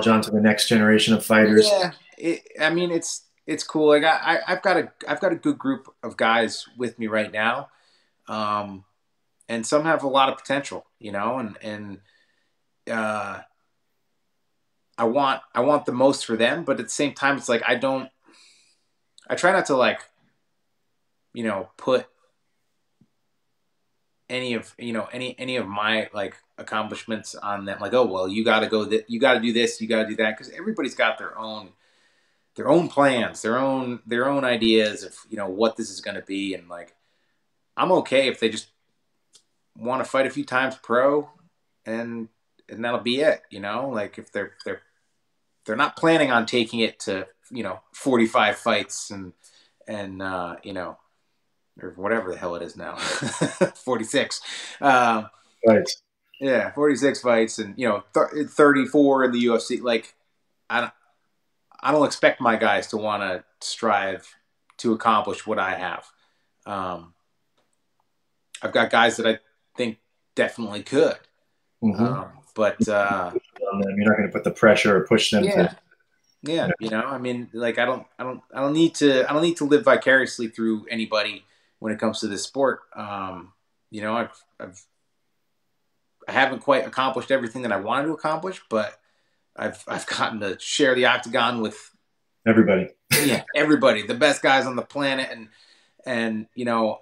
on to the next generation of fighters. Yeah, I mean, it's it's cool. Like I've got a good group of guys with me right now, and some have a lot of potential, you know, and uh, I want the most for them, but at the same time, it's like I try not to like, you know, put any of any of my like accomplishments on them. Like, oh well, you got to go. You got to do this. You got to do that, because everybody's got their own plans, their own ideas of, you know, what this is going to be. And like, I'm okay if they just want to fight a few times pro, and that'll be it. You know, like if they're not planning on taking it to, you know, 45 fights and you know, or whatever the hell it is now, 46. Right. Yeah, 46 fights, and you know, 34 in the UFC. Like, I don't expect my guys to want to strive to accomplish what I have. Um, I've got guys that I think definitely could, but you're not going to put the pressure or push them yeah, to. yeah. You know, I mean, like I don't need to live vicariously through anybody when it comes to this sport. You know, I haven't quite accomplished everything that I wanted to accomplish, but I've gotten to share the octagon with Everybody. Yeah, everybody, the best guys on the planet, and you know,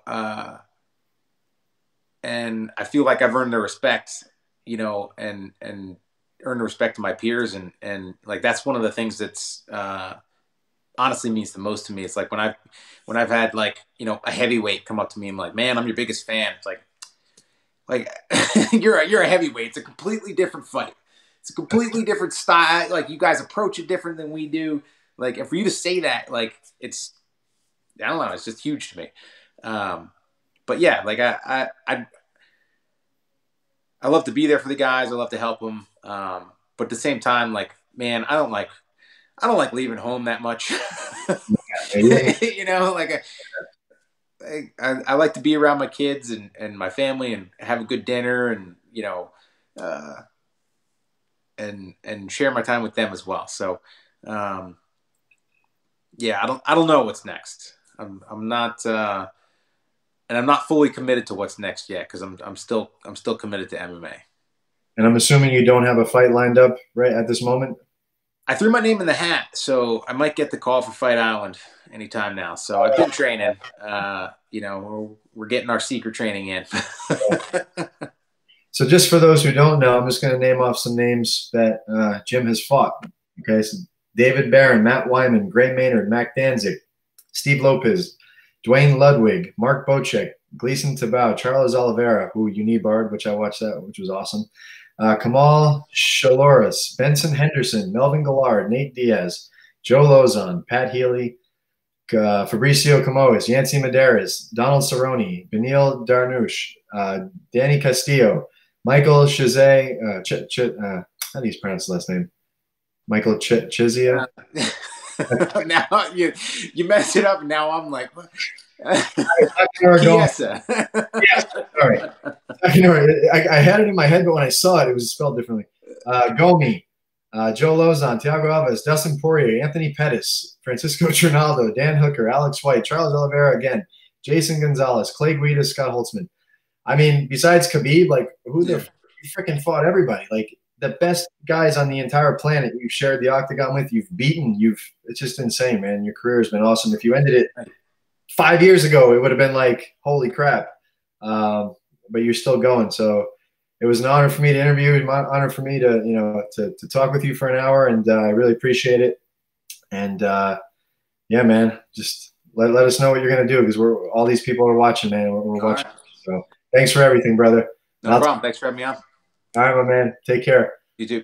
and I feel like I've earned their respect, you know, and earned the respect of my peers, and like that's one of the things that's honestly means the most to me. It's like when I've had like, you know, a heavyweight come up to me and like, man, I'm your biggest fan. It's like you're a heavyweight. It's a completely different fight. It's a completely different style. Like you guys approach it different than we do. Like, and for you to say that, like, it's, I don't know, it's just huge to me. But yeah, like I love to be there for the guys. I love to help them. But at the same time, like, man, I don't like leaving home that much. You know, like I like to be around my kids and my family and have a good dinner and, you know, and share my time with them as well. So, yeah, I don't know what's next. I'm not, and I'm not fully committed to what's next yet, because I'm still committed to MMA. And I'm assuming you don't have a fight lined up right at this moment. I threw my name in the hat, so I might get the call for Fight Island anytime now. So I've been training. You know, we're getting our secret training in. So just for those who don't know, I'm just going to name off some names that Jim has fought. Okay, so David Barron, Matt Wyman, Gray Maynard, Mac Danzig, Steve Lopez, Dwayne Ludwig, Mark Bocek, Gleason Tabau, Charles Oliveira, who you knee barred, which I watched that, which was awesome. Kamal Shaloris, Benson Henderson, Melvin Gillard, Nate Diaz, Joe Lozon, Pat Healy, Fabricio Camoes, Yancy Medeiros, Donald Cerrone, Benil Darnouche, Danny Castillo, Michael Chizet, how do you pronounce the last name? Michael Chizia. Now you messed it up. Now I'm like, what? Yes, sorry. I had it in my head, but when I saw it, it was spelled differently. Gomi, Joe Lozon, Thiago Alves, Dustin Poirier, Anthony Pettis, Francisco Trinaldo, Dan Hooker, Alex White, Charles Oliveira again, Jason Gonzalez, Clay Guida, Scott Holtzman. I mean, besides Khabib, like who the you freaking fought everybody. Like the best guys on the entire planet you've shared the octagon with, you've beaten, it's just insane, man. Your career has been awesome. If you ended it 5 years ago, it would have been like, holy crap. But you're still going. So it was an honor for me to interview. It was an honor for me to, you know, to talk with you for an hour, and I really appreciate it. And yeah, man, just let us know what you're going to do, because all these people are watching, man. We're watching. Right. So thanks for everything, brother. No problem. Thanks for having me on. All right, my man. Take care. You too.